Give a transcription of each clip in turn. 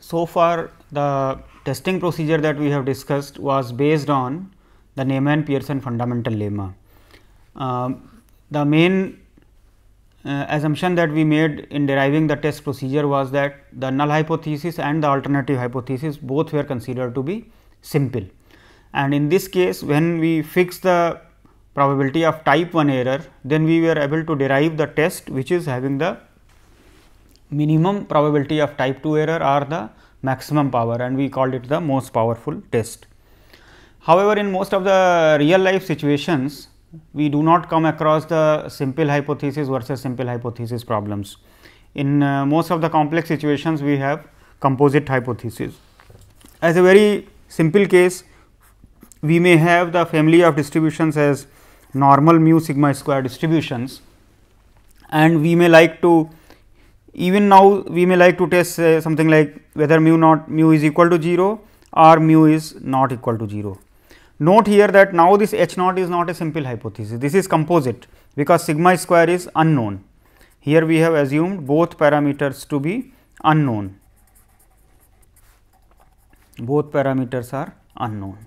So far the testing procedure that we have discussed was based on the Neyman-Pearson fundamental lemma. The main assumption that we made in deriving the test procedure was that the null hypothesis and the alternative hypothesis both were considered to be simple. And in this case, when we fix the probability of type 1 error, then we were able to derive the test which is having the minimum probability of type 2 error or the maximum power, and we called it the most powerful test. However, in most of the real life situations, we do not come across the simple hypothesis versus simple hypothesis problems. In most of the complex situations, we have composite hypothesis. As a very simple case, we may have the family of distributions as normal mu sigma square distributions, and we may like to, even now we may like to test something like whether mu is equal to 0 or mu is not equal to 0. Note here that now this H naught is not a simple hypothesis, this is composite, because sigma square is unknown. Here we have assumed both parameters to be unknown, both parameters are unknown.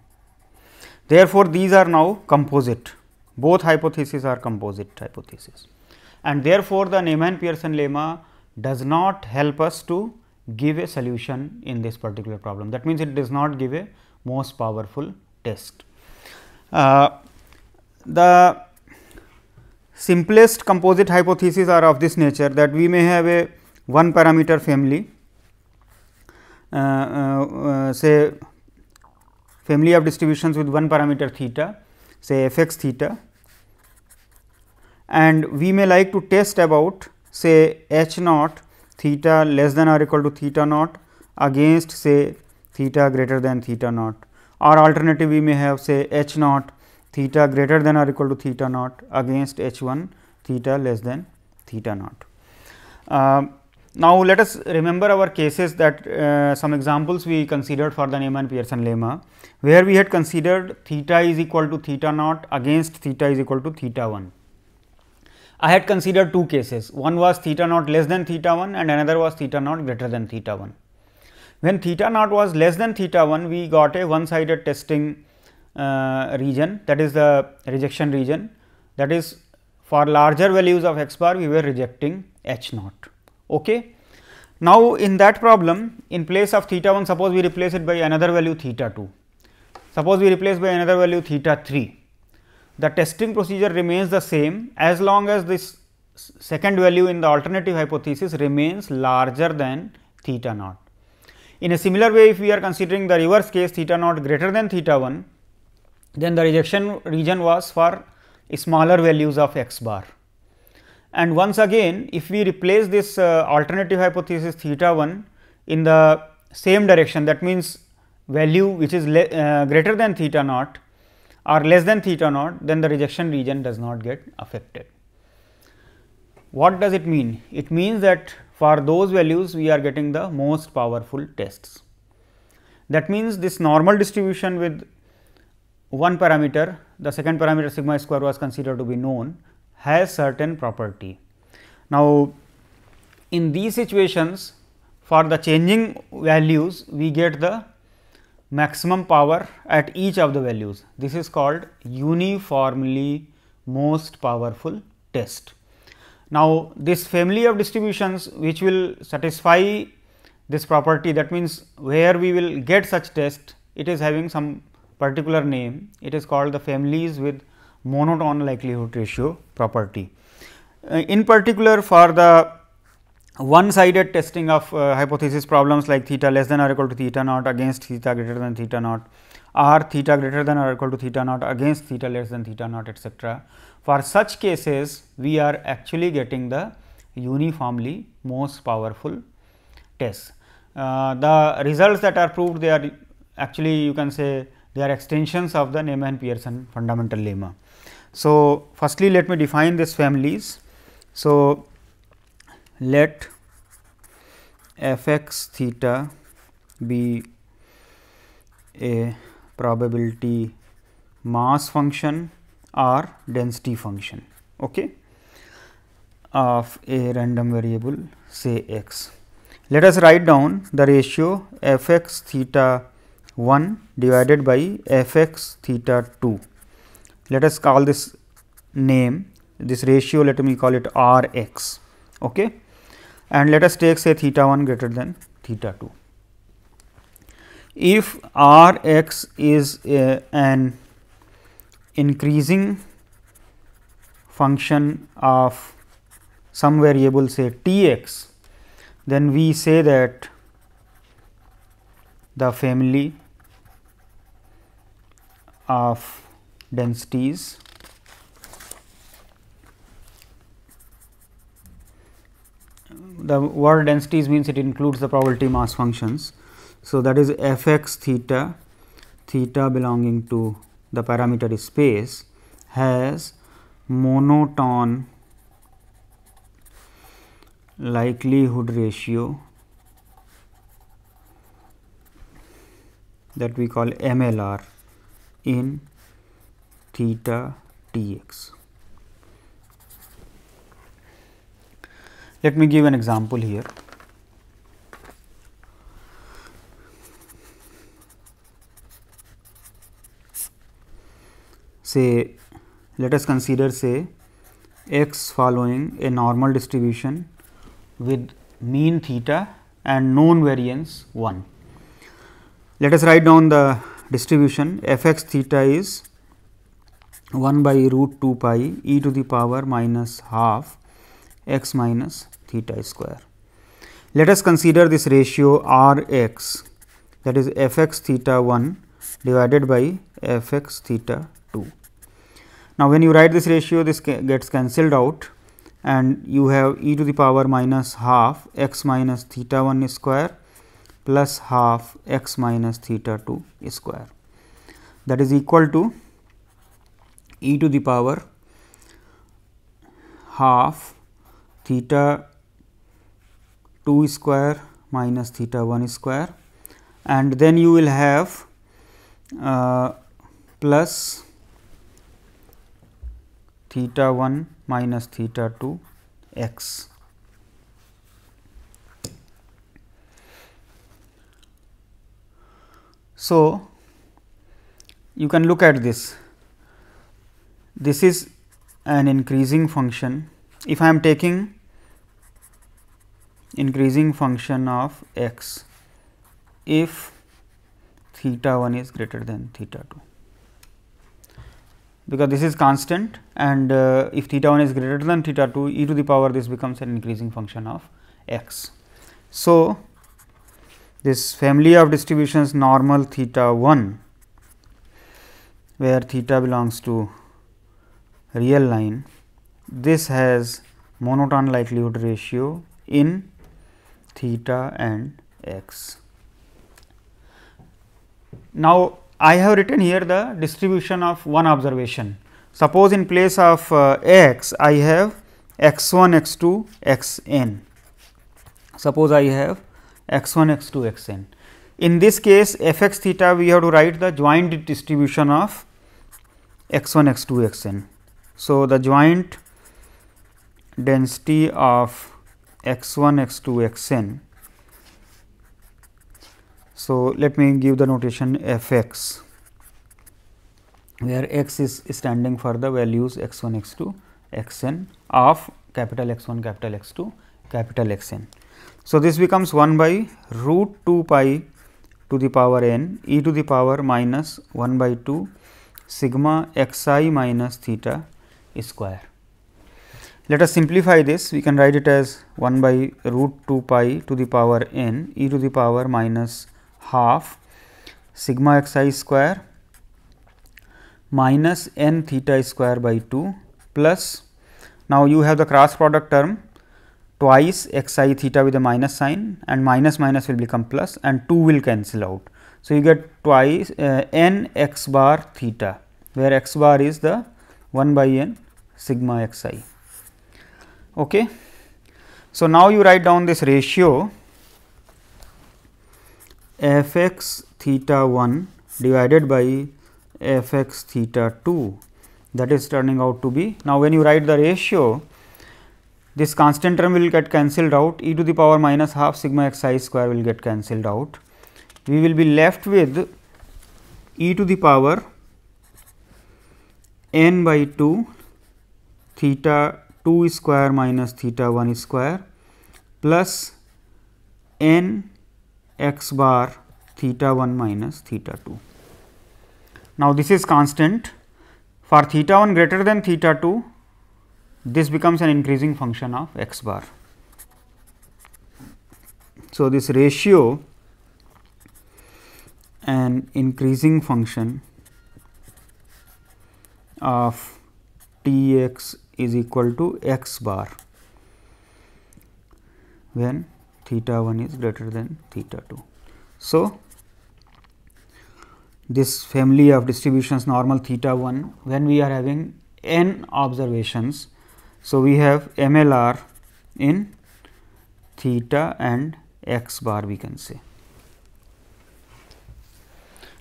Therefore, these are now composite, both hypotheses are composite hypotheses, and therefore, the Neyman-Pearson lemma does not help us to give a solution in this particular problem. That means, it does not give a most powerful test. The simplest composite hypotheses are of this nature, that we may have a one parameter family, say family of distributions with one parameter theta, say f x theta, and we may like to test about say h naught theta less than or equal to theta naught against say theta greater than theta naught, or alternative we may have say h naught theta greater than or equal to theta naught against h 1 theta less than theta naught. Now, let us remember our cases that some examples we considered for the Neyman-Pearson lemma, where we had considered theta is equal to theta naught against theta is equal to theta 1. I had considered two cases, one was theta naught less than theta 1 and another was theta naught greater than theta 1. When theta naught was less than theta 1, we got a one sided testing region, that is the rejection region, that is for larger values of x bar we were rejecting h naught. Okay. Now, in that problem, in place of theta 1, suppose we replace it by another value theta 2, suppose we replace by another value theta 3. The testing procedure remains the same as long as this second value in the alternative hypothesis remains larger than theta naught. In a similar way, if we are considering the reverse case theta naught greater than theta 1, then the rejection region was for smaller values of x bar. And once again, if we replace this alternative hypothesis theta 1 in the same direction, that means value which is greater than theta naught or less than theta naught, then the rejection region does not get affected. What does it mean? It means that for those values we are getting the most powerful tests. That means, this normal distribution with one parameter, the second parameter sigma square was considered to be known, has certain property. Now, in these situations, for the changing values we get the maximum power at each of the values. This is called uniformly most powerful test. Now, this family of distributions which will satisfy this property, that means, where we will get such test, it is having some particular name, it is called the families with monotone likelihood ratio property. In particular, for the one sided testing of hypothesis problems like theta less than or equal to theta naught against theta greater than theta naught, or theta greater than or equal to theta naught against theta less than theta naught, etc. For such cases, we are actually getting the uniformly most powerful tests. The results that are proved, they are actually, you can say, they are extensions of the Neyman-Pearson fundamental lemma. So, firstly let me define these families. So, let f x theta be a probability mass function or density function, okay, of a random variable say x. Let us write down the ratio f x theta 1 divided by f x theta 2. Let us call this name, this ratio, let me call it R x, okay, and let us take say theta 1 greater than theta 2. If R x is an increasing function of some variable say T x, then we say that the family of densities the word densities means it includes the probability mass functions. So, that is f x theta, theta belonging to the parameter space has monotone likelihood ratio that we call MLR in theta T x. Let me give an example here. Say, let us consider say x following a normal distribution with mean theta and known variance 1. Let us write down the distribution. F x theta is 1 by root 2 pi e to the power minus half x minus theta square. Let us consider this ratio R x, that is f x theta 1 divided by f x theta 2. Now, when you write this ratio, this gets cancelled out and you have e to the power minus half x minus theta 1 square plus half x minus theta 2 square, that is equal to e to the power half theta 2 square minus theta 1 square, and then you will have plus theta 1 minus theta 2 x. So, you can look at this. This is an increasing function. If I am taking increasing function of x, if theta 1 is greater than theta 2, because this is constant, and if theta 1 is greater than theta 2, e to the power this becomes an increasing function of x. So, this family of distributions normal theta 1, where theta belongs to real line, this has monotone likelihood ratio in theta and x. Now, I have written here the distribution of one observation. Suppose in place of x, I have x 1, x 2, x n. Suppose I have x 1, x 2, x n. In this case, f x theta we have to write the joint distribution of x 1, x 2, x n. So, the joint density of x 1, x 2, x n. So, let me give the notation f x, where x is standing for the values x 1, x 2, x n of capital X 1, capital X 2, capital X n. So, this becomes 1 by root 2 pi to the power n e to the power minus 1 by 2 sigma x I minus theta square. Let us simplify this. We can write it as 1 by root 2 pi to the power n e to the power minus half sigma x I square minus n theta square by 2 plus, now you have the cross product term twice x I theta with a minus sign, and minus minus will become plus and 2 will cancel out. So, you get twice n x bar theta, where x bar is the 1 by n sigma x I. Okay. So, now you write down this ratio f x theta 1 divided by f x theta 2, that is turning out to be. Now, when you write the ratio, this constant term will get cancelled out, e to the power minus half sigma x I square will get cancelled out. We will be left with e to the power n by 2 theta 2 square minus theta 1 square plus n x bar theta 1 minus theta 2. Now, this is constant. For theta 1 greater than theta 2, this becomes an increasing function of x bar. So, this ratio an increasing function of T x is equal to x bar when theta 1 is greater than theta 2. So, this family of distributions normal theta 1 when we are having n observations. So, we have MLR in theta and x bar we can say.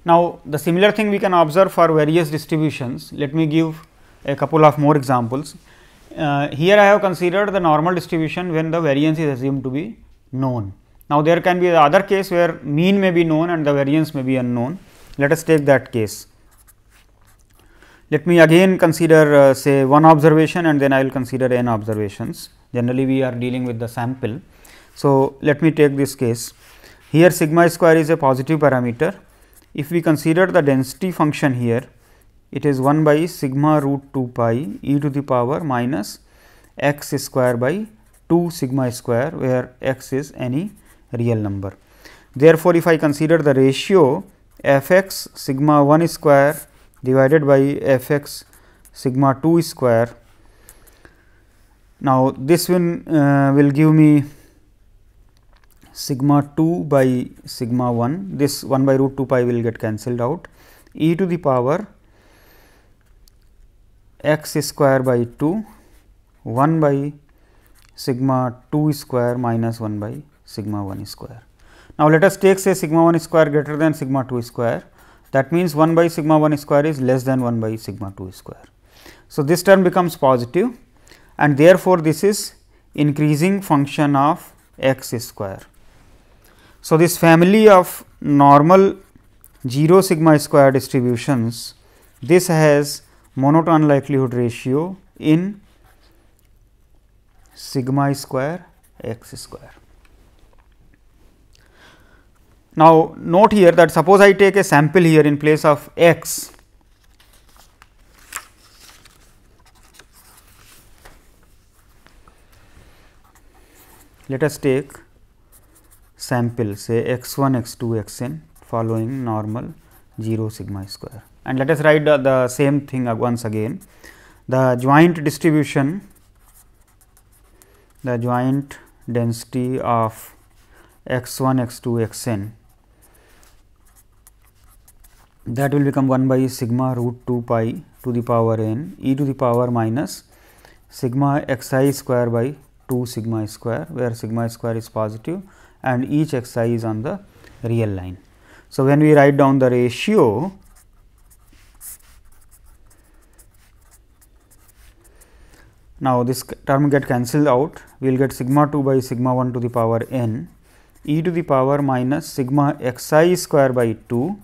Now, the similar thing we can observe for various distributions. Let me give a couple of more examples. Here I have considered the normal distribution when the variance is assumed to be known. Now, there can be the other case where mean may be known and the variance may be unknown. Let us take that case. Let me again consider say one observation and then I will consider n observations. Generally, we are dealing with the sample. So, let me take this case. Here sigma square is a positive parameter. If we consider the density function here, it is 1 by sigma root 2 pi e to the power minus x square by 2 sigma square, where x is any real number. Therefore, if I consider the ratio f x sigma 1 square divided by f x sigma 2 square, now this will give me sigma 2 by sigma 1, this 1 by root 2 pi will get cancelled out, e to the power x square by 2 1 by sigma 2 square minus 1 by sigma 1 square. Now, let us take say sigma 1 square greater than sigma 2 square, that means 1 by sigma 1 square is less than 1 by sigma 2 square. So, this term becomes positive and therefore, this is increasing function of x square. So, this family of normal 0 sigma square distributions, this has monotone likelihood ratio in sigma square x square. Now, note here that suppose I take a sample here in place of x, let us take sample say x 1, x 2, x n following normal 0 sigma square, and let us write the same thing once again. The joint distribution, the joint density of x 1, x 2, x n, that will become 1 by sigma root 2 pi to the power n e to the power minus sigma x I square by 2 sigma square, where sigma square is positive and each x I is on the real line. So, when we write down the ratio, now this term get cancelled out, we will get sigma 2 by sigma 1 to the power n e to the power minus sigma x I square by 2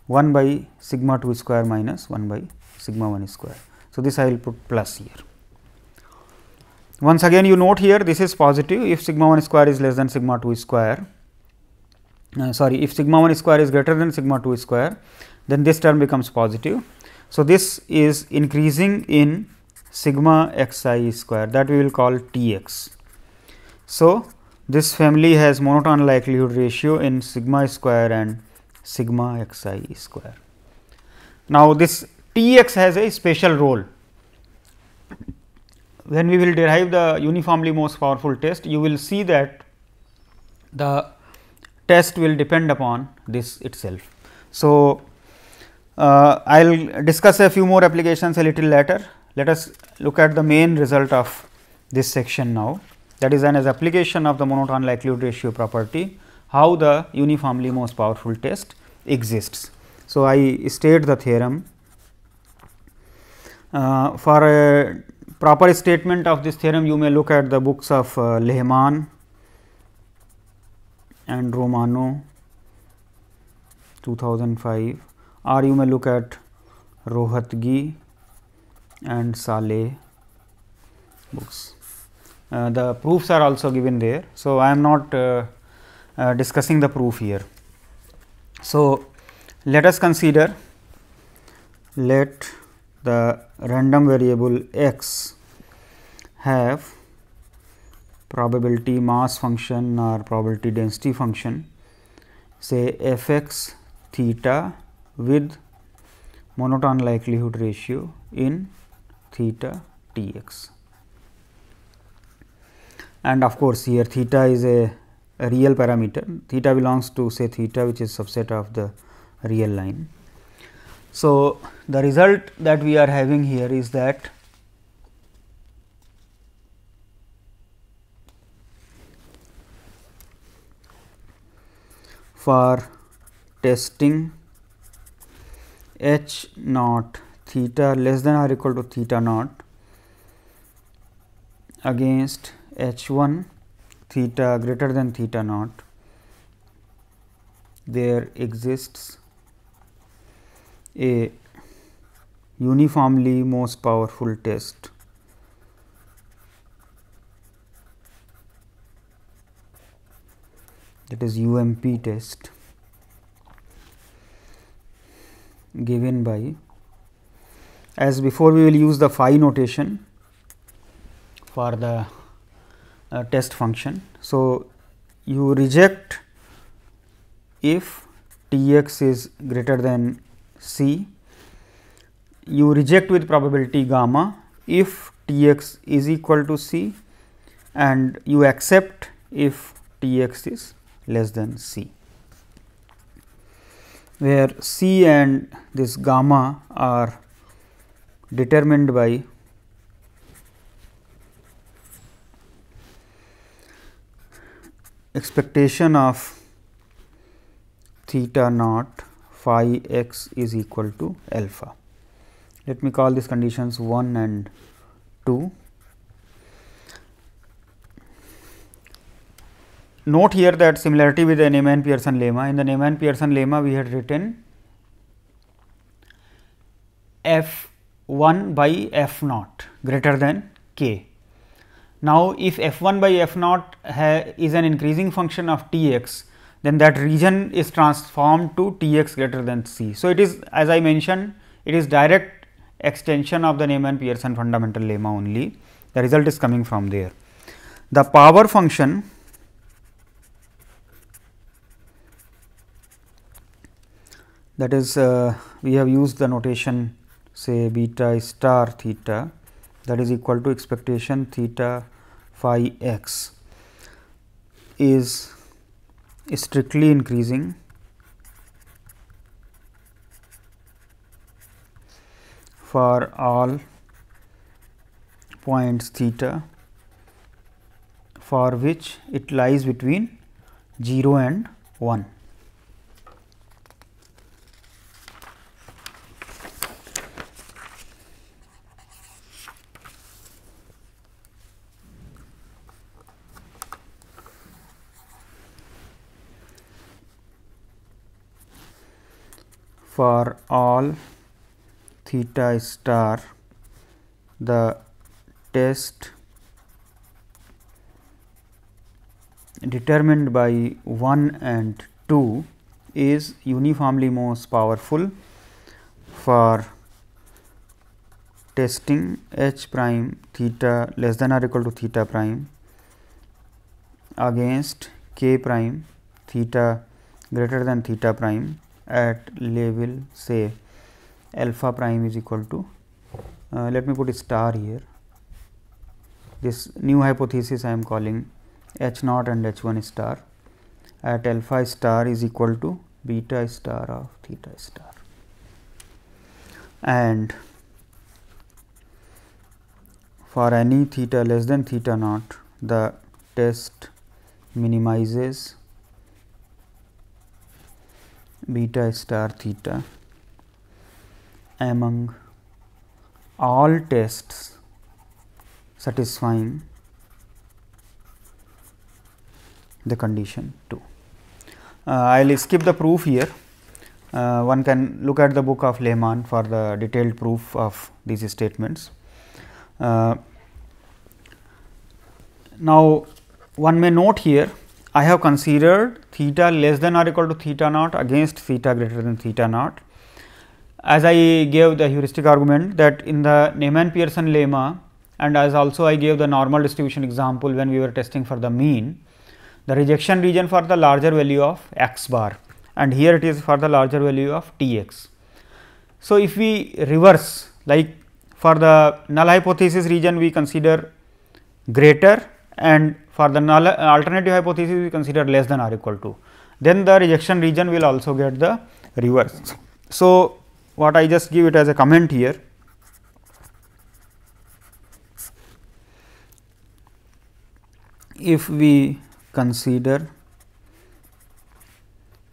1 by sigma 2 square minus 1 by sigma 1 square. So, this I will put plus here. Once again you note here this is positive if sigma 1 square is less than sigma 2 square, if sigma 1 square is greater than sigma 2 square, then this term becomes positive. So, this is increasing in sigma x I square, that we will call T x. So, this family has monotone likelihood ratio in sigma square and sigma x I square. Now, this T x has a special role. When we will derive the uniformly most powerful test, you will see that the test will depend upon this itself. So, I will discuss a few more applications a little later. Let us look at the main result of this section now, that is an application of the monotone likelihood ratio property, how the uniformly most powerful test exists. So, I state the theorem. For a proper statement of this theorem, you may look at the books of Lehman and Romano 2005, or you may look at Rohatgi and Saleh books. The proofs are also given there. So, I am not discussing the proof here. So, let us consider, let the random variable x have probability mass function or probability density function, say f x theta with monotone likelihood ratio in theta t x. And of course, here theta is a real parameter, theta belongs to say theta, which is subset of the real line. So, the result that we are having here is that for testing h naught theta less than or equal to theta naught against h 1 theta greater than theta naught, there exists a uniformly most powerful test that is UMP test given by, as before we will use the phi notation for the test function. So, you reject if T x is greater than c, you reject with probability gamma if T x is equal to c, and you accept if T x is less than c, where c and this gamma are determined by expectation of theta naught phi x is equal to alpha. Let me call these conditions 1 and 2. Note here that similarity with the Neyman-Pearson lemma. In the Neyman-Pearson lemma, we had written f 1 by f naught greater than k. Now, if f 1 by f naught is an increasing function of T x, then that region is transformed to T x greater than c. So, it is, as I mentioned, it is direct extension of the Neyman-Pearson fundamental lemma only. The result is coming from there. The power function that is we have used the notation say beta star theta, that is equal to expectation theta phi x is strictly increasing for all points theta for which it lies between 0 and 1. For all theta star, the test determined by 1 and 2 is uniformly most powerful for testing h prime theta less than or equal to theta prime against k prime theta greater than theta prime at level say alpha prime is equal to let me put a star here. This new hypothesis I am calling h naught and h 1 star at alpha star is equal to beta star of theta star, and for any theta less than theta naught, the test minimizes beta star theta among all tests satisfying the condition 2. I will skip the proof here. One can look at the book of Lehmann for the detailed proof of these statements. Now, one may note here, I have considered theta less than or equal to theta naught against theta greater than theta naught. As I gave the heuristic argument that in the Neyman-Pearson lemma, and as also I gave the normal distribution example when we were testing for the mean, the rejection region for the larger value of x bar, and here it is for the larger value of T x. So, if we reverse, like for the null hypothesis region we consider greater, and for the null alternative hypothesis we consider less than or equal to, then the rejection region will also get the reverse. So, what I just give it as a comment here, if we consider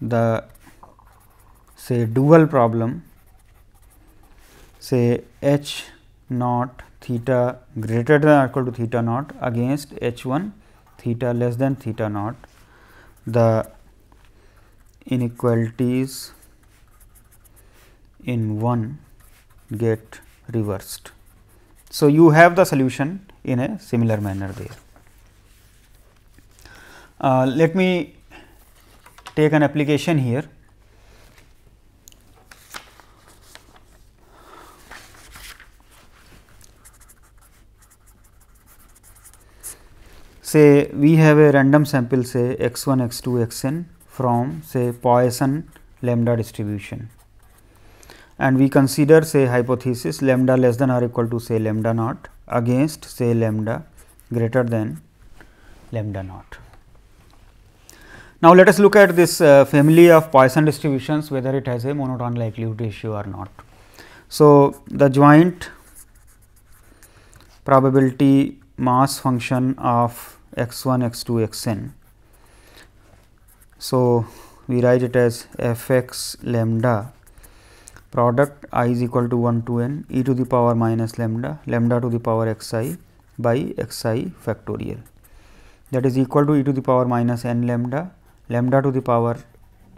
the say dual problem, say h naught theta greater than or equal to theta naught against h 1 theta less than theta naught, the inequalities in 1 get reversed. So, you have the solution in a similar manner there. Let me take an application here. Say we have a random sample, say x 1, x 2, x n from say Poisson lambda distribution, and we consider say hypothesis lambda less than or equal to say lambda naught against say lambda greater than lambda naught. Now, let us look at this family of Poisson distributions, whether it has a monotone likelihood ratio or not. So, the joint probability mass function of x 1, x 2, x n. So, we write it as f x lambda product I is equal to 1 to n e to the power minus lambda, lambda to the power x I by x I factorial, that is equal to e to the power minus n lambda, lambda to the power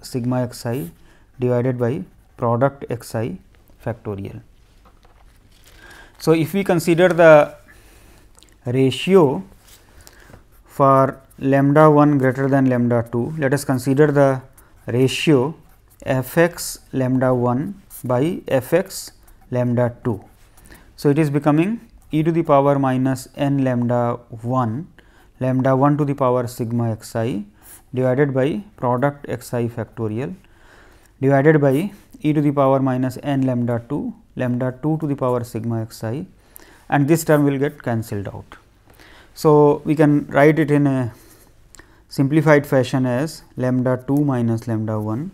sigma x I divided by product x I factorial. So, if we consider the ratio for lambda 1 greater than lambda 2, let us consider the ratio f x lambda 1 by f x lambda 2. So, it is becoming e to the power minus n lambda 1, lambda 1 to the power sigma x I divided by product x I factorial divided by e to the power minus n lambda 2, lambda 2 to the power sigma x I, and this term will get cancelled out. So, we can write it in a simplified fashion as lambda 2 minus lambda 1,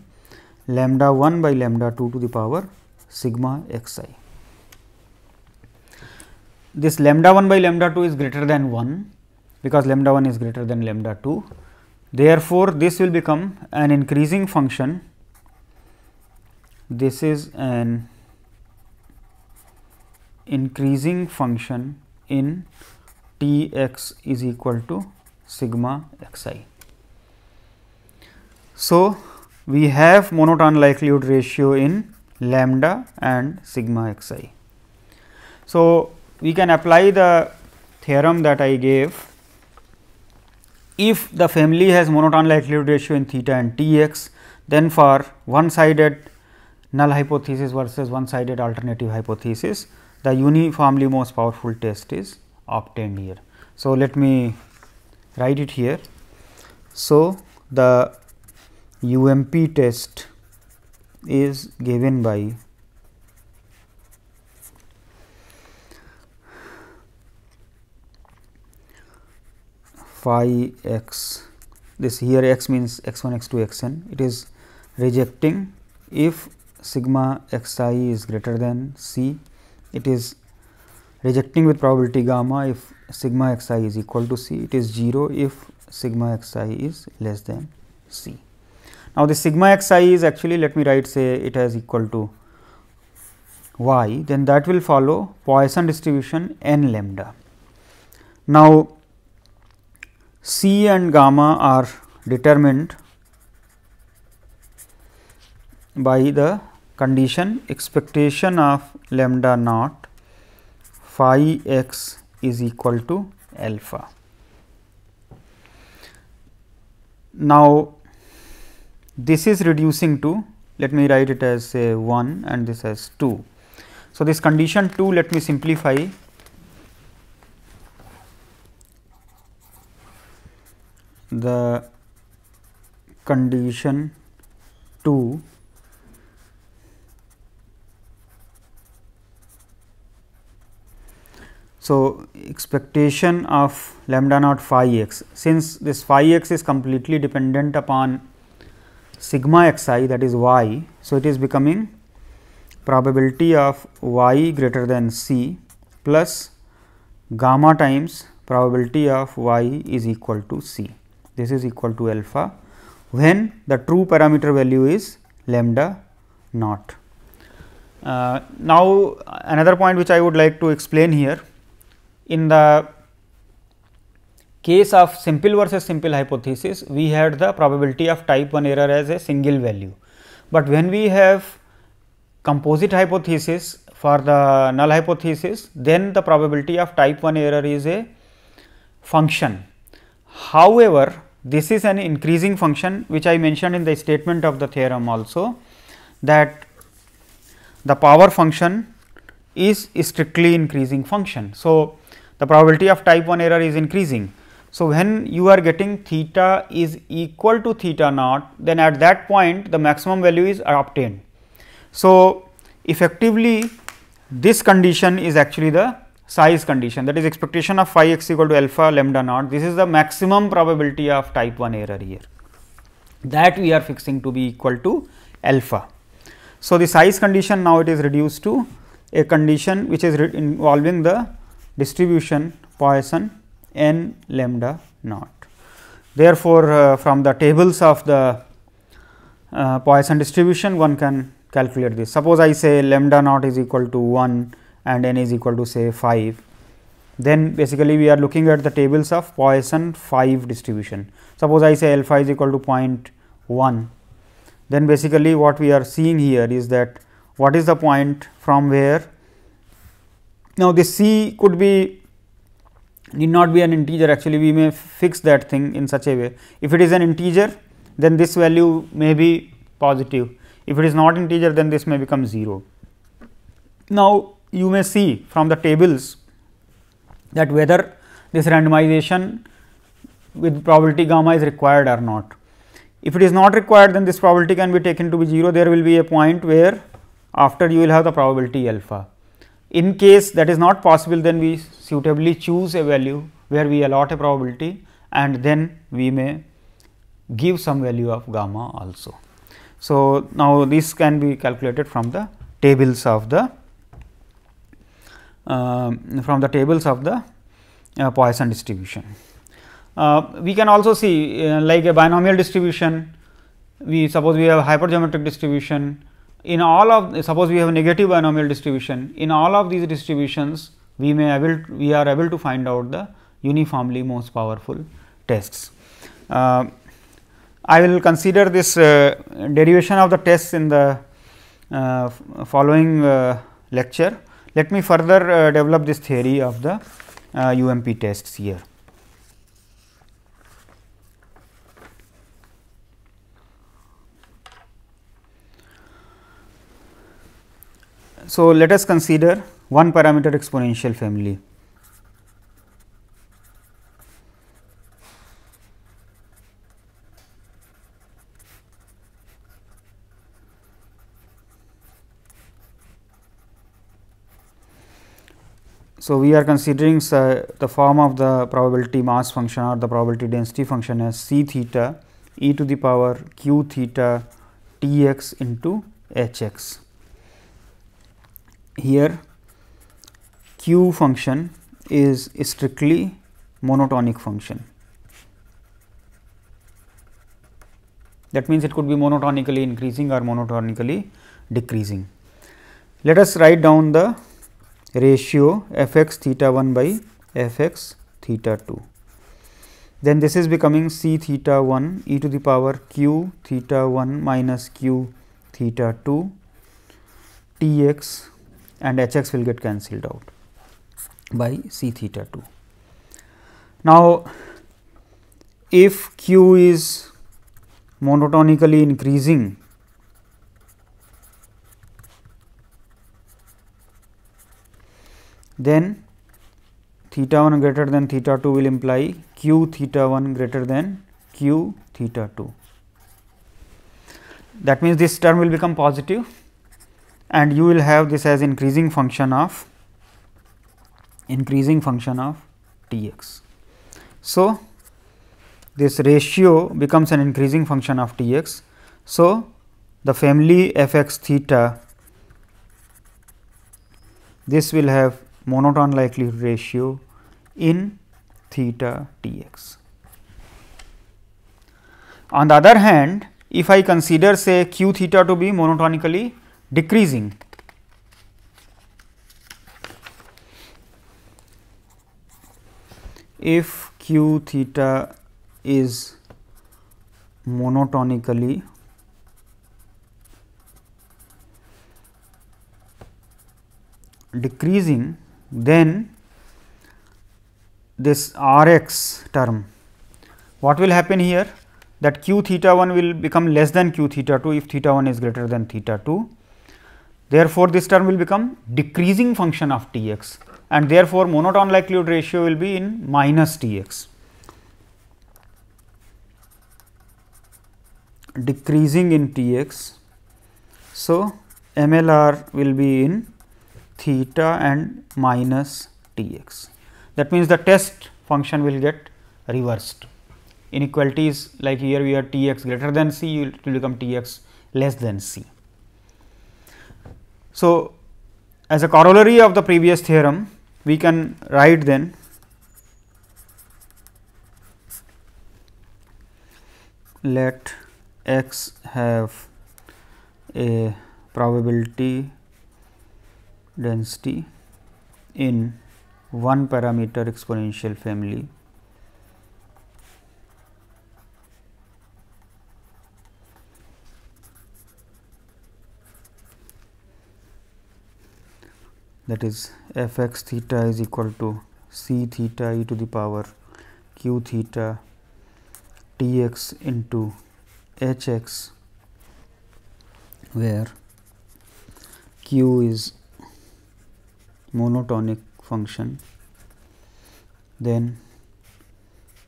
lambda 1 by lambda 2 to the power sigma x I. This lambda 1 by lambda 2 is greater than 1, because lambda 1 is greater than lambda 2. Therefore, this will become an increasing function. This is an increasing function in T x is equal to sigma x I. So, we have monotone likelihood ratio in lambda and sigma x I. So, we can apply the theorem that I gave. If the family has monotone likelihood ratio in theta and T x, then for one sided null hypothesis versus one sided alternative hypothesis, the uniformly most powerful test is obtained here. So, let me write it here. So, the UMP test is given by phi x, this here x means x 1, x 2, x n, it is rejecting if sigma x I is greater than c, it is rejecting with probability gamma if sigma x I is equal to c, it is 0 if sigma x I is less than c. Now, the sigma x I is actually, let me write say it as equal to y, then that will follow Poisson distribution n lambda. Now, C and gamma are determined by the condition expectation of lambda naught phi x is equal to alpha. Now, this is reducing to, let me write it as say 1 and this as 2. So, this condition 2, let me simplify. The condition 2 so expectation of lambda naught phi x, since this phi x is completely dependent upon sigma x I, that is y. So, it is becoming probability of y greater than c plus gamma times probability of y is equal to c. This is equal to alpha when the true parameter value is lambda naught. Now, another point which I would like to explain here, in the case of simple versus simple hypothesis, we had the probability of type 1 error as a single value, but when we have composite hypothesis for the null hypothesis, then the probability of type 1 error is a function. However, this is an increasing function, which I mentioned in the statement of the theorem also, that the power function is strictly increasing function. So, the probability of type 1 error is increasing. So, when you are getting theta is equal to theta naught, then at that point the maximum value is obtained. So, effectively this condition is actually the size condition, that is expectation of phi x equal to alpha lambda naught. This is the maximum probability of type 1 error here, that we are fixing to be equal to alpha. So, the size condition now it is reduced to a condition which is involving the distribution Poisson n lambda naught. Therefore, from the tables of the Poisson distribution, one can calculate this. Suppose I say lambda naught is equal to 1 and n is equal to say 5, then basically we are looking at the tables of Poisson 5 distribution. Suppose I say alpha is equal to 0.1, then basically what we are seeing here is that what is the point from where, now this c could be, need not be an integer, actually we may fix that thing in such a way. If it is an integer, then this value may be positive. If it is not integer, then this may become 0. Now, you may see from the tables that whether this randomization with probability gamma is required or not. If it is not required, then this probability can be taken to be 0. There will be a point where after you will have the probability alpha. In case that is not possible, then we suitably choose a value where we allot a probability and then we may give some value of gamma also. So, now this can be calculated from the tables of the Poisson distribution. We can also see like a binomial distribution, we suppose we have hypergeometric distribution. In all of, suppose we have a negative binomial distribution, in all of these distributions we are able to find out the uniformly most powerful tests. I will consider this derivation of the tests in the following lecture. Let me further develop this theory of the UMP tests here. So, let us consider one parameter exponential family. So, we are considering the form of the probability mass function or the probability density function as c theta e to the power q theta t x into h x. Here q function is strictly monotonic function. That means, it could be monotonically increasing or monotonically decreasing. Let us write down the ratio f x theta 1 by f x theta 2. Then this is becoming c theta 1 e to the power q theta 1 minus q theta 2 T x, and h x will get cancelled out by c theta 2. Now, if q is monotonically increasing, then theta 1 greater than theta 2 will imply q theta 1 greater than q theta 2. That means, this term will become positive, and you will have this as increasing function of T x. So, this ratio becomes an increasing function of T x. So, the family f x theta, this will have monotone likelihood ratio in theta T x. On the other hand, if I consider say q theta to be monotonically decreasing, if q theta is monotonically decreasing, then this R x term, what will happen here, that q theta 1 will become less than q theta 2 if theta 1 is greater than theta 2. Therefore, this term will become decreasing function of T x, and therefore, monotone likelihood ratio will be in minus T x, decreasing in T x. So, MLR will be in theta and minus T x. That means, the test function will get reversed. Inequalities like here we have T x greater than c, it will become T x less than c. So, as a corollary of the previous theorem, we can write then let x have a probability density in one parameter exponential family that is f x theta is equal to c theta e to the power q theta T x into h x, where q is monotonic function. Then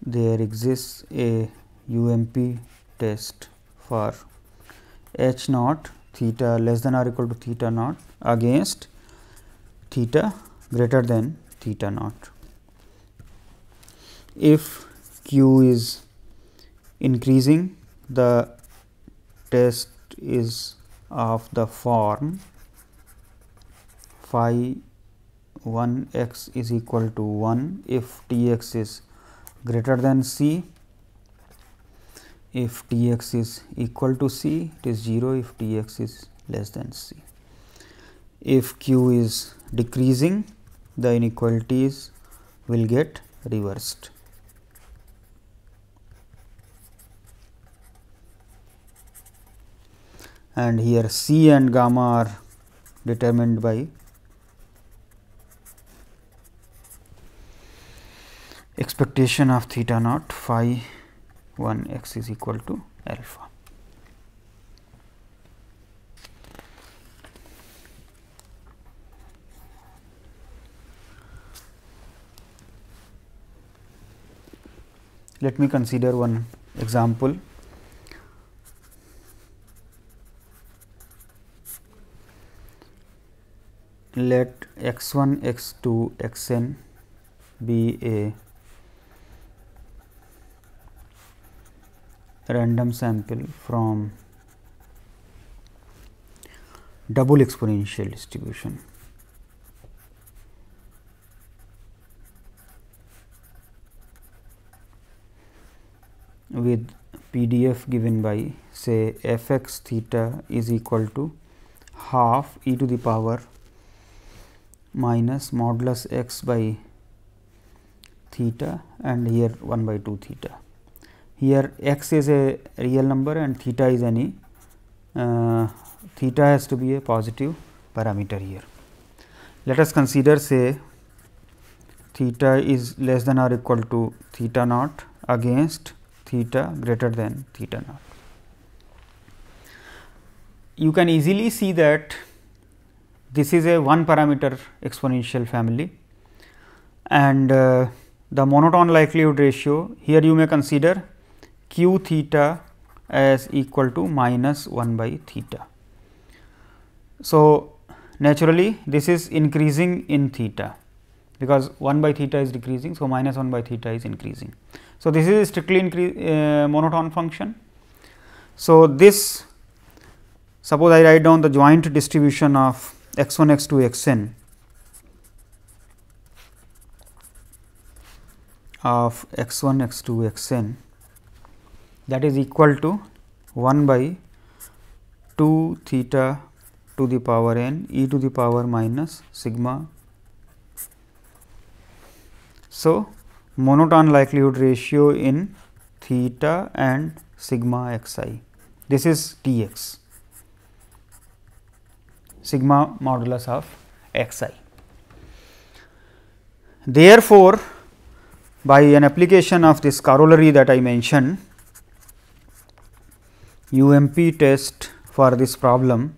there exists a UMP test for h naught theta less than or equal to theta naught against theta greater than theta naught. If q is increasing, the test is of the form phi 1 x is equal to 1 if T x is greater than c, if T x is equal to c, it is 0 if T x is less than c. If q is decreasing, the inequalities will get reversed. And here c and gamma are determined by expectation of theta naught phi 1 x is equal to alpha. Let me consider one example. Let x 1, x 2, x n be a random sample from double exponential distribution. With PDF given by say f x theta is equal to half e to the power minus modulus x by theta and here 1 by 2 theta. Here x is a real number and theta is any theta has to be a positive parameter here. Let us consider say theta is less than or equal to theta naught against theta greater than theta naught. You can easily see that this is a one parameter exponential family and the monotone likelihood ratio here you may consider q theta as equal to minus 1 by theta. So, naturally this is increasing in theta because 1 by theta is decreasing. So, minus 1 by theta is increasing. So, this is strictly monotone function. So, this suppose I write down the joint distribution of x 1 x 2 x n of x 1 x 2 x n that is equal to 1 by 2 theta to the power n e to the power minus sigma. So, monotone likelihood ratio in theta and sigma x I, this is T x, sigma modulus of x I. Therefore, by an application of this corollary that I mentioned, UMP test for this problem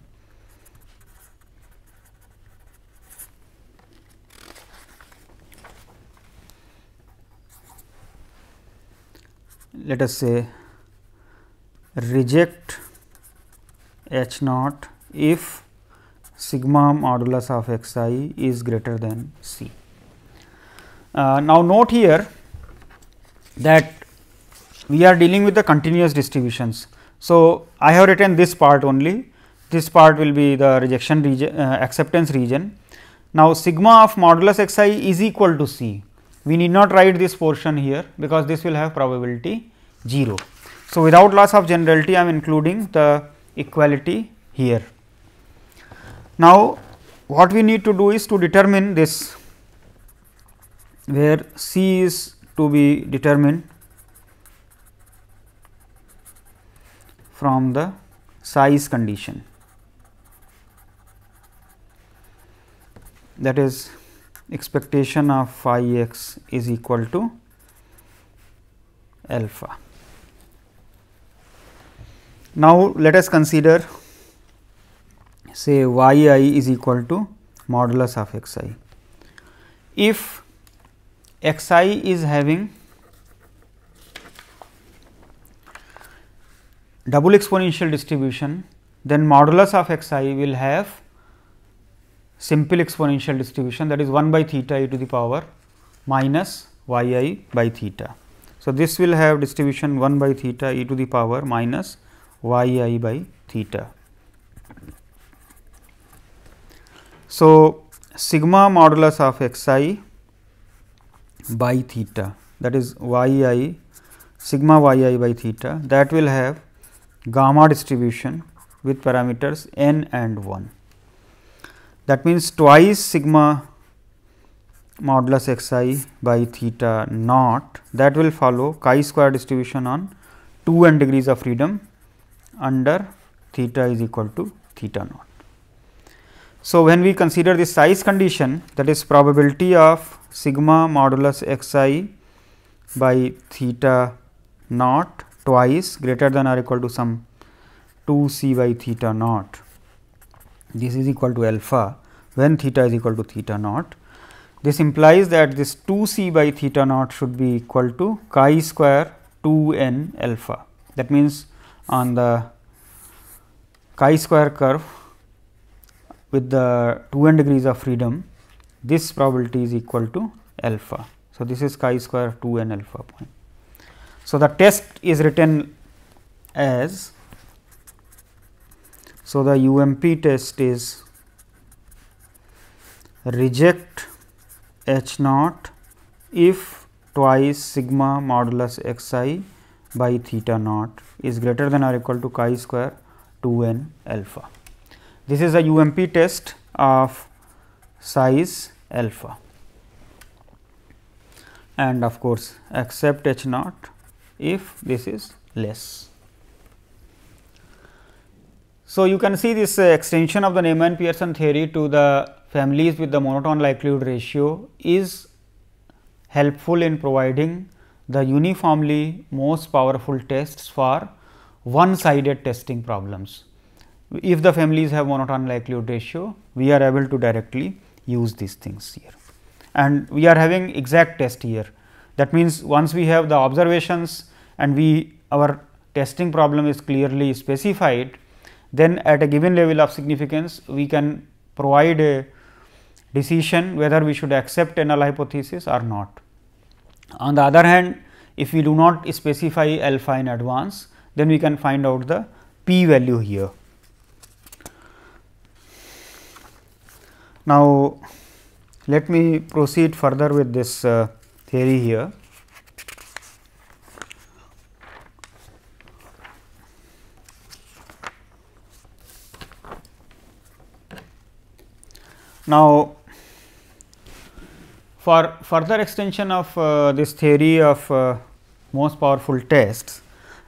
let us say reject H naught if sigma modulus of x I is greater than C. Now, note here that we are dealing with the continuous distributions. So, I have written this part only, this part will be the rejection region, acceptance region. Now, sigma of modulus x I is equal to C. We need not write this portion here because this will have probability 0. So, without loss of generality I am including the equality here. Now, what we need to do is to determine this where C is to be determined from the size condition, that is expectation of phi x is equal to alpha. Now, let us consider say y I is equal to modulus of x I. If x I is having double exponential distribution, then modulus of x I will have simple exponential distribution, that is 1 by theta e to the power minus y I by theta. So, this will have distribution 1 by theta e to the power minus y I by theta. So, sigma modulus of x I by theta, that is y I sigma y I by theta, that will have gamma distribution with parameters n and 1. That means, twice sigma modulus x I by theta naught, that will follow chi square distribution on 2 n degrees of freedom under theta is equal to theta naught. So, when we consider this size condition, that is probability of sigma modulus x I by theta naught twice greater than or equal to some 2 c by theta naught, this is equal to alpha when theta is equal to theta naught. This implies that this 2 c by theta naught should be equal to chi square 2 n alpha. That means, on the chi square curve with the 2 n degrees of freedom, this probability is equal to alpha. So, this is chi square 2 n alpha point. So, the test is written as, so the UMP test is reject H naught if twice sigma modulus x I by theta naught is greater than or equal to chi square 2 n alpha. This is a UMP test of size alpha, and of course, accept H naught if this is less. So, you can see this extension of the Neyman Pearson theory to the families with the monotone likelihood ratio is helpful in providing the uniformly most powerful tests for one sided testing problems. If the families have monotone likelihood ratio, we are able to directly use these things here, and we are having exact test here. That means, once we have the observations and our testing problem is clearly specified, then at a given level of significance we can provide a decision whether we should accept a null hypothesis or not. On the other hand, if we do not specify alpha in advance, then we can find out the p value here. Now, let me proceed further with this theory here. Now, for further extension of this theory of most powerful tests,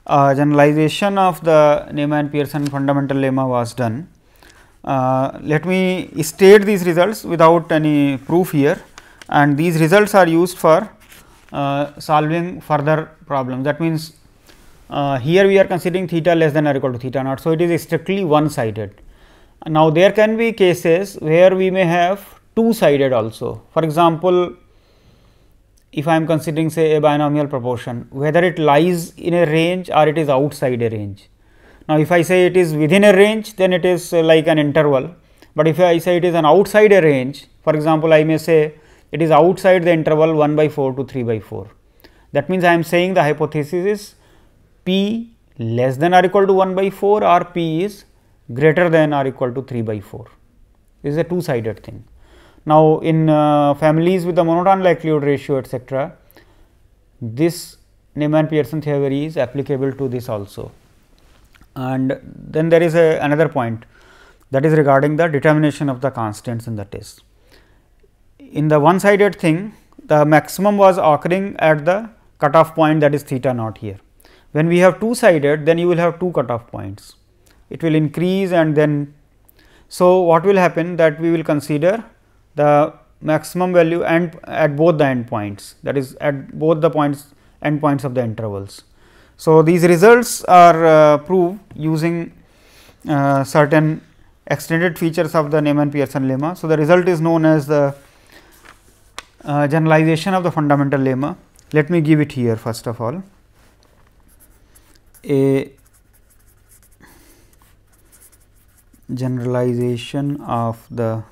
generalization of the Neyman Pearson fundamental lemma was done. Let me state these results without any proof here, and these results are used for solving further problems. That means, here we are considering theta less than or equal to theta naught. So, it is strictly one sided. Now, there can be cases where we may have two sided also. For example, if I am considering say a binomial proportion, whether it lies in a range or it is outside a range. Now, if I say it is within a range, then it is like an interval, but if I say it is an outside a range, for example, I may say it is outside the interval 1/4 to 3/4. That means, I am saying the hypothesis is p less than or equal to 1/4 or p is greater than or equal to 3/4. This is a two sided thing. Now, in families with the monotone likelihood ratio etcetera, this Neyman Pearson theory is applicable to this also. And then there is another point, that is regarding the determination of the constants in the test. In the one sided thing, the maximum was occurring at the cutoff point, that is theta naught here. When we have two sided, then you will have two cutoff points. It will increase, and then, so what will happen, that we will consider the maximum value and at both the end points, that is at both the points end points of the intervals. So, these results are proved using certain extended features of the Neyman Pearson lemma. So, the result is known as the generalization of the fundamental lemma. Let me give it here first of all. A generalization of the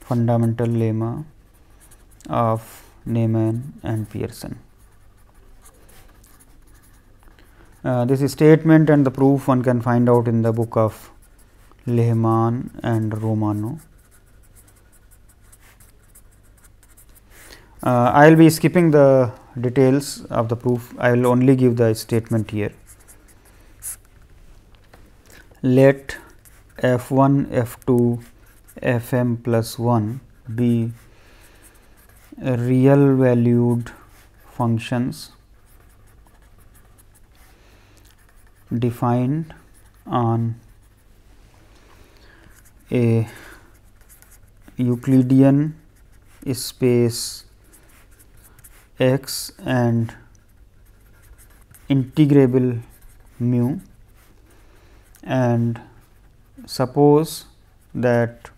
fundamental lemma of Neyman and Pearson. This statement and the proof one can find out in the book of Lehman and Romano. I will be skipping the details of the proof, I will only give the statement here. Let f1, f2, fm plus 1 be real valued functions defined on a Euclidean space X and integrable mu, and suppose that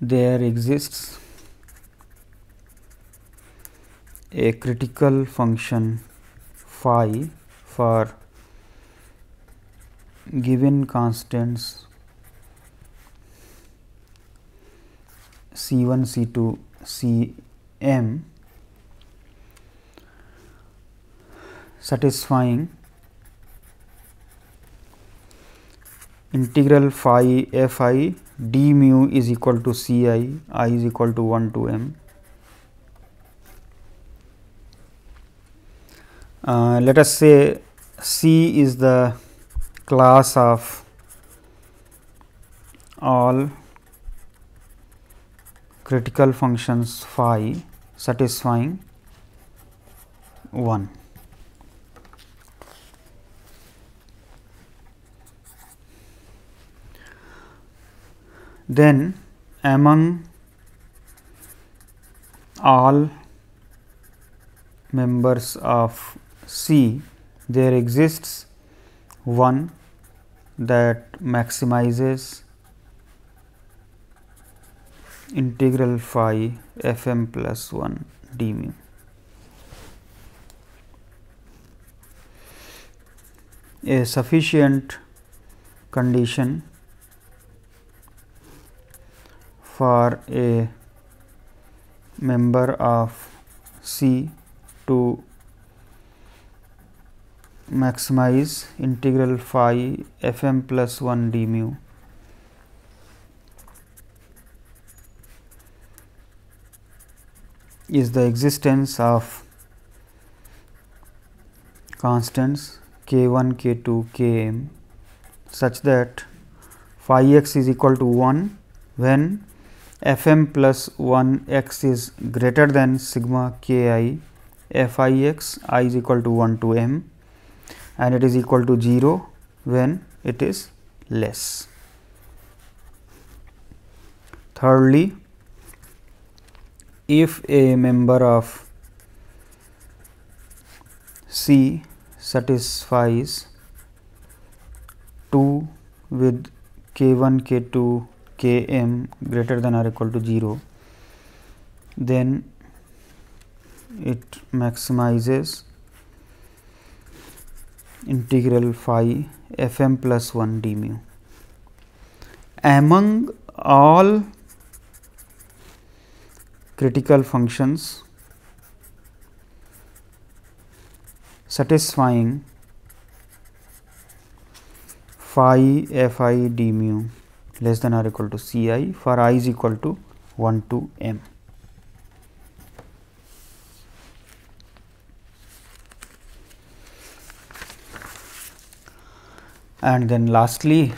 there exists a critical function phi for given constants C1, C2, Cm satisfying integral phi fi d mu is equal to C I is equal to 1 to m. Let us say C is the class of all critical functions phi satisfying 1. Then among all members of C there exists one that maximizes integral phi f m plus 1 d mu. A sufficient condition for a member of C to maximize integral phi f m plus 1 d mu is the existence of constants k 1, k 2, k m such that phi x is equal to 1 when f m plus 1 x is greater than sigma k I f I x I is equal to 1 to m, and it is equal to 0 when it is less. Thirdly, if a member of C satisfies 2 with k 1, k 2, k m greater than or equal to 0, then it maximizes integral phi f m plus 1 d mu. Among all critical functions satisfying phi f I d mu less than or equal to C I for I is equal to 1 to m. And then lastly,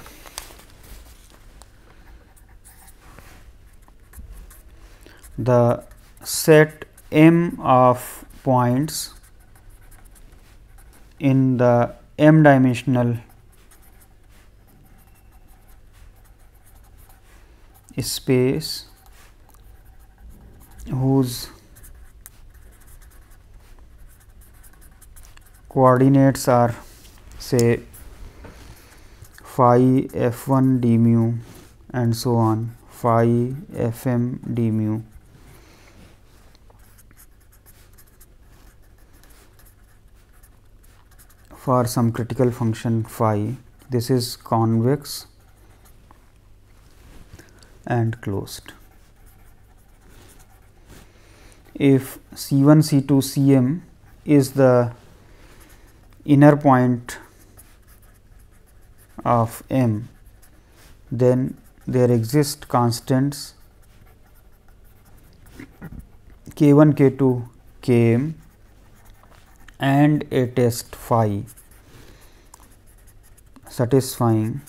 the set M of points in the m dimensional space whose coordinates are say phi f 1 d mu and so on, phi f m d mu, for some critical function phi. This is convex and closed. If C 1, C 2, C m is the inner point of M, then there exist constants k 1, k 2, k m and a test phi satisfying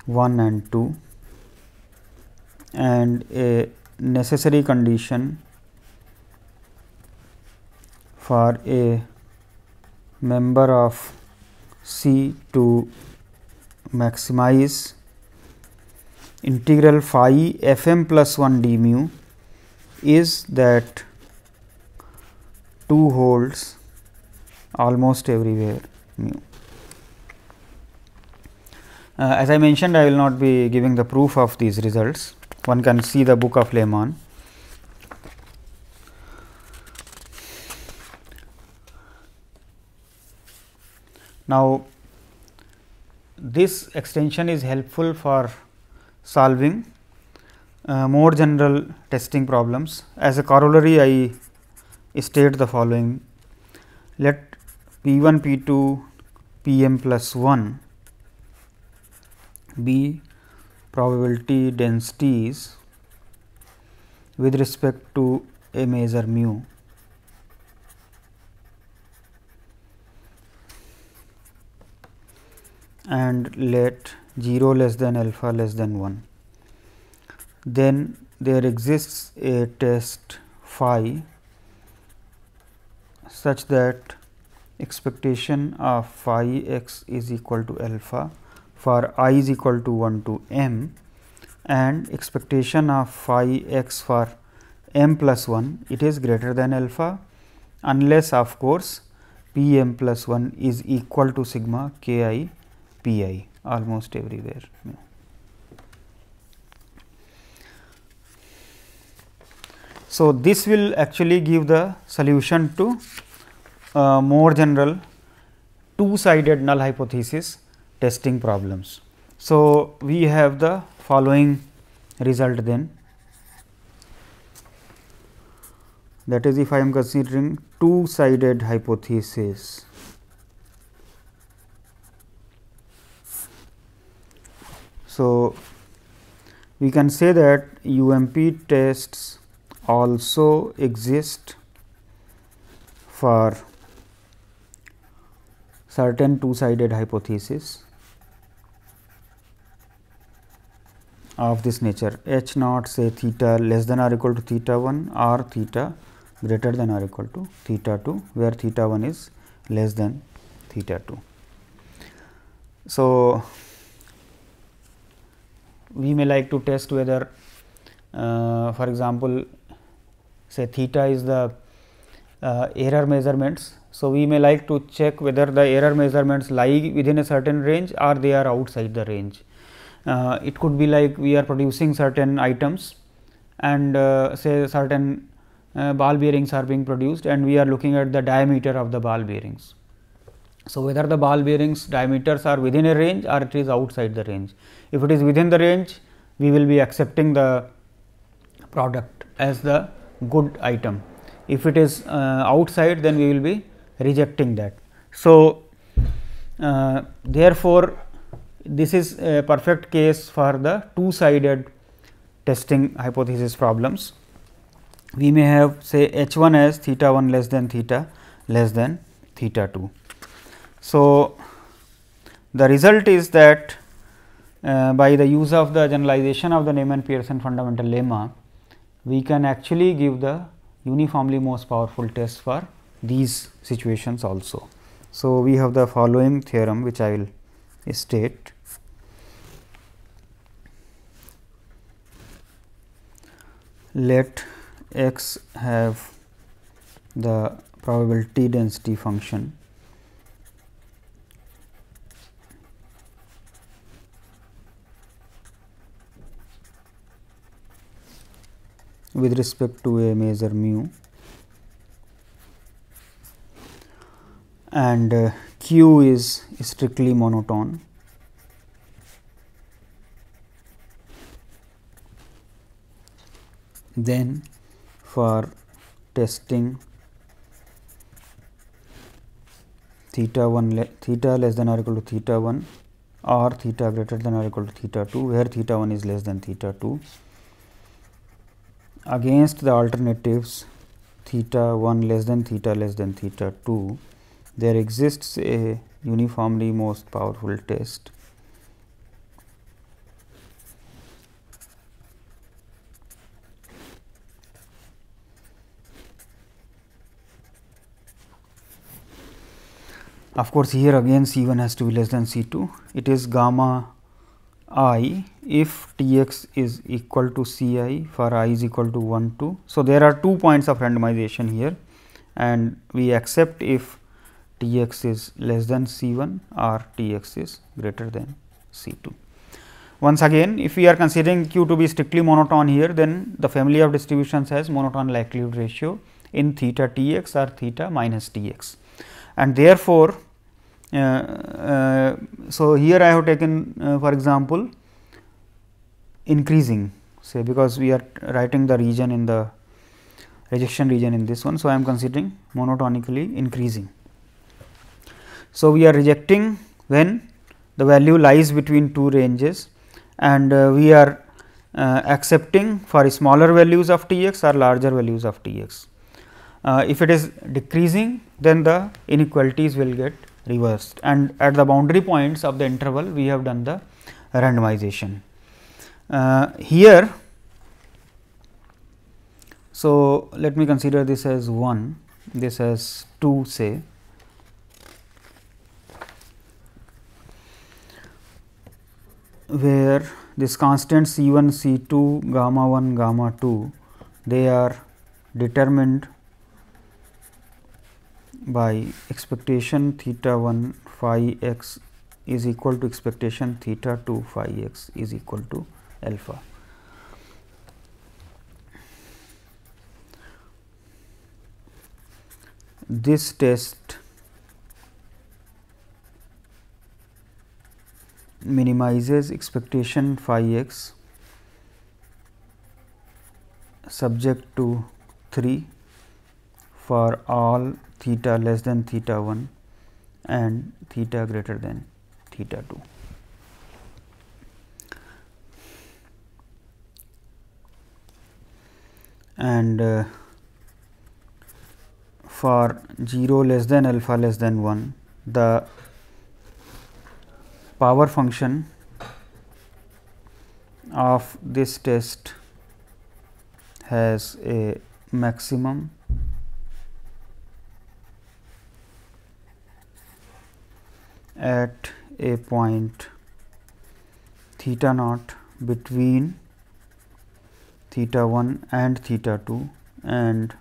1 and 2, and a necessary condition for a member of C to maximize integral phi f m plus 1 d mu is that 2 holds almost everywhere mu. As I mentioned, I will not be giving the proof of these results. One can see the book of Lehmann. Now, this extension is helpful for solving more general testing problems. As a corollary, I state the following: let P 1, P 2, P m plus 1 be probability densities with respect to a measure mu. and let 0 less than alpha less than 1. Then there exists a test phi such that expectation of phi x is equal to alpha for I is equal to 1 to m, and expectation of phi x for m plus 1 it is greater than alpha, unless of course p m plus 1 is equal to sigma k I p I almost everywhere. So, this will actually give the solution to more general two-sided null hypothesis testing problems. So, we have the following result then, that is, if I am considering two-sided hypothesis. So, we can say that UMP tests also exist for certain two-sided hypothesis of this nature, h naught say theta less than or equal to theta 1 or theta greater than or equal to theta 2, where theta 1 is less than theta 2. So, we may like to test whether for example, say theta is the error measurements. So, we may like to check whether the error measurements lie within a certain range or they are outside the range. It could be like we are producing certain items and say certain ball bearings are being produced, and we are looking at the diameter of the ball bearings. So, whether the ball bearings diameters are within a range or it is outside the range. If it is within the range, we will be accepting the product as the good item. If it is outside, then we will be rejecting that. So, therefore, this is a perfect case for the two-sided testing hypothesis problems. We may have say h 1 as theta 1 less than theta 2. So, the result is that by the use of the generalization of the Neyman-Pearson fundamental lemma, we can actually give the uniformly most powerful test for these situations also. So, we have the following theorem which I will state. Let x have the probability density function with respect to a measure mu, and q is strictly monotone. Then for testing theta less than or equal to theta 1 or theta greater than or equal to theta 2, where theta 1 is less than theta 2, against the alternatives theta 1 less than theta 2, there exists a uniformly most powerful test Of course, here again C 1 has to be less than C 2. It is gamma I if T x is equal to C I for I is equal to 1 2. So, there are 2 points of randomization here, and we accept if T x is less than C 1 or T x is greater than C 2. Once again, if we are considering Q to be strictly monotone here, then the family of distributions has monotone likelihood ratio in theta T x or theta minus T x, and therefore, so here I have taken for example, increasing, say, because we are writing the region in the rejection region in this one. So, I am considering monotonically increasing. So, we are rejecting when the value lies between two ranges, and we are accepting for smaller values of T x or larger values of T x. If it is decreasing, then the inequalities will get reversed, and at the boundary points of the interval we have done the randomization. Here, so let me consider this as 1, this as 2 say. Where this constant C 1, C 2, gamma 1, gamma 2, they are determined by expectation theta 1 phi x is equal to expectation theta 2 phi x is equal to alpha. This test minimizes expectation phi x subject to 3 for all theta less than theta 1 and theta greater than theta 2. And for 0 less than alpha less than 1, the power function of this test has a maximum at a point theta naught between theta 1 and theta 2 and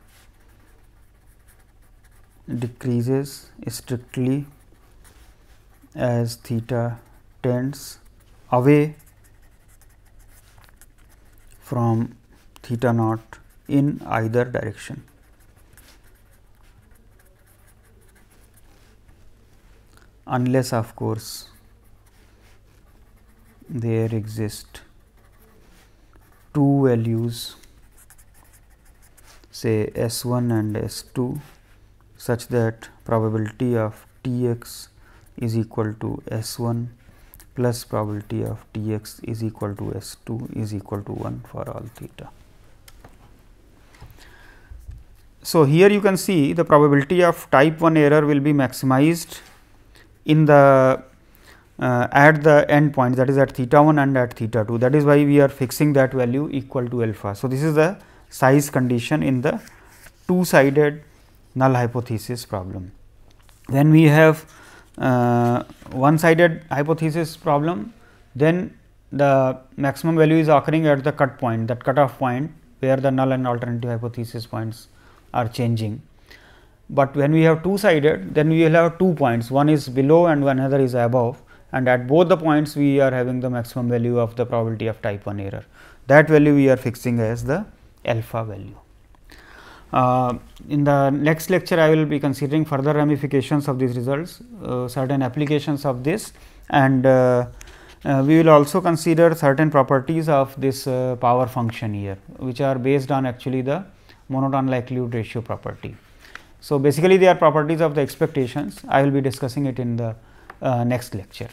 decreases strictly as theta tends away from theta naught in either direction. Unless of course, there exist two values say S 1 and S 2 such that probability of T x is equal to S 1 plus probability of T x is equal to S 2 is equal to 1 for all theta. So, here you can see the probability of type 1 error will be maximized in the at the end point, that is at theta 1 and at theta 2, that is why we are fixing that value equal to alpha. So, this is the size condition in the two sided null hypothesis problem. When we have one sided hypothesis problem, then the maximum value is occurring at the cut point, that cutoff point where the null and alternative hypothesis points are changing. But when we have two sided, then we will have 2 points, one is below and one other is above, and at both the points we are having the maximum value of the probability of type 1 error. That value we are fixing as the alpha value. In the next lecture, I will be considering further ramifications of these results, certain applications of this, and we will also consider certain properties of this power function here, which are based on actually the monotone likelihood ratio property. So, basically they are properties of the expectations. I will be discussing it in the next lecture.